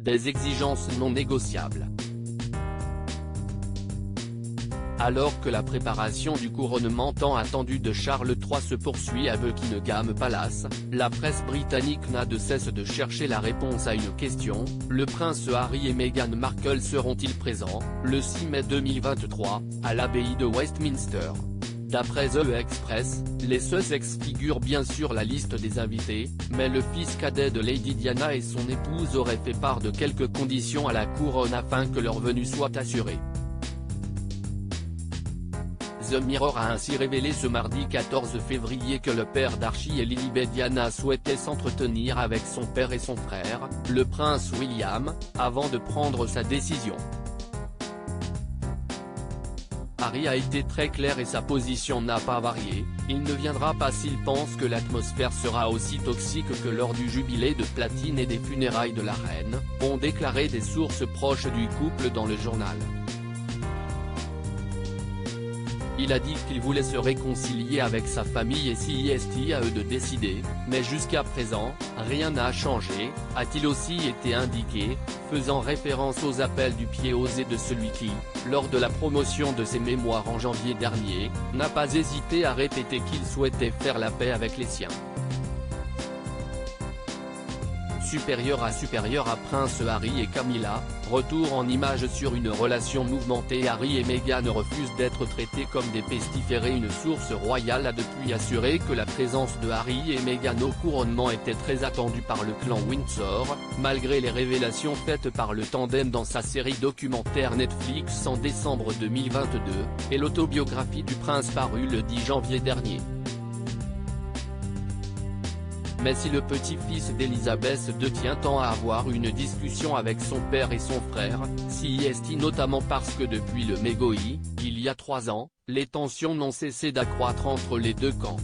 des exigences non négociables. Alors que la préparation du couronnement tant attendu de Charles III se poursuit à Buckingham Palace, la presse britannique n'a de cesse de chercher la réponse à une question: le prince Harry et Meghan Markle seront-ils présents, le 6 mai 2023, à l'abbaye de Westminster? D'après The Express, les Sussex figurent bien sur la liste des invités, mais le fils cadet de Lady Diana et son épouse auraient fait part de quelques conditions à la couronne afin que leur venue soit assurée. The Mirror a ainsi révélé ce mardi 14 février que le père d'Archie et Lilibet Diana souhaitait s'entretenir avec son père et son frère, le prince William, avant de prendre sa décision. Harry a été très clair et sa position n'a pas varié: il ne viendra pas s'il pense que l'atmosphère sera aussi toxique que lors du jubilé de platine et des funérailles de la reine, ont déclaré des sources proches du couple dans le journal. Il a dit qu'il voulait se réconcilier avec sa famille et c'est à eux de décider, mais jusqu'à présent, rien n'a changé, a-t-il aussi été indiqué, faisant référence aux appels du pied osé de celui qui, lors de la promotion de ses mémoires en janvier dernier, n'a pas hésité à répéter qu'il souhaitait faire la paix avec les siens. Supérieur à Prince Harry et Camilla, retour en images sur une relation mouvementée. Harry et Meghan refusent d'être traités comme des pestiférés. Une source royale a depuis assuré que la présence de Harry et Meghan au couronnement était très attendue par le clan Windsor, malgré les révélations faites par le tandem dans sa série documentaire Netflix en décembre 2022, et l'autobiographie du prince parue le 10 janvier dernier. Mais si le petit-fils d'Elizabeth II tient tant à avoir une discussion avec son père et son frère, c'est notamment parce que depuis le mégoï, il y a 3 ans, les tensions n'ont cessé d'accroître entre les deux camps.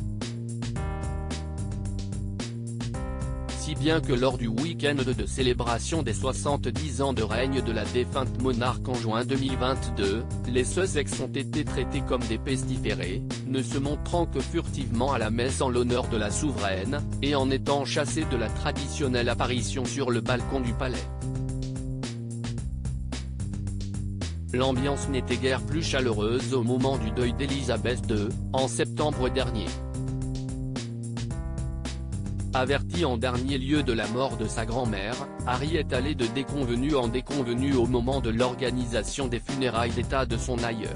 Si bien que lors du week-end de célébration des 70 ans de règne de la défunte monarque en juin 2022, les Sussex ont été traités comme des pestiférés, ne se montrant que furtivement à la messe en l'honneur de la souveraine, et en étant chassés de la traditionnelle apparition sur le balcon du palais. L'ambiance n'était guère plus chaleureuse au moment du deuil d'Elisabeth II, en septembre dernier. Averti en dernier lieu de la mort de sa grand-mère, Harry est allé de déconvenu en déconvenu au moment de l'organisation des funérailles d'État de son aïeul.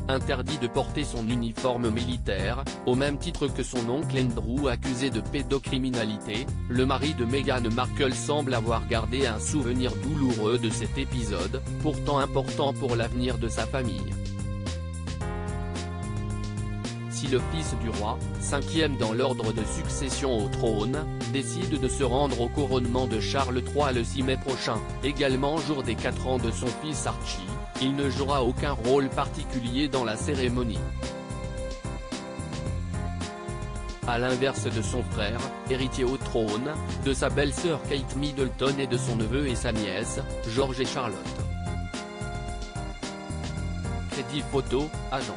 Interdit de porter son uniforme militaire, au même titre que son oncle Andrew accusé de pédocriminalité, le mari de Meghan Markle semble avoir gardé un souvenir douloureux de cet épisode, pourtant important pour l'avenir de sa famille. Si le fils du roi, 5e dans l'ordre de succession au trône, décide de se rendre au couronnement de Charles III le 6 mai prochain, également jour des 4 ans de son fils Archie, il ne jouera aucun rôle particulier dans la cérémonie. À l'inverse de son frère, héritier au trône, de sa belle-sœur Kate Middleton et de son neveu et sa nièce, George et Charlotte. Crédit photo, agence.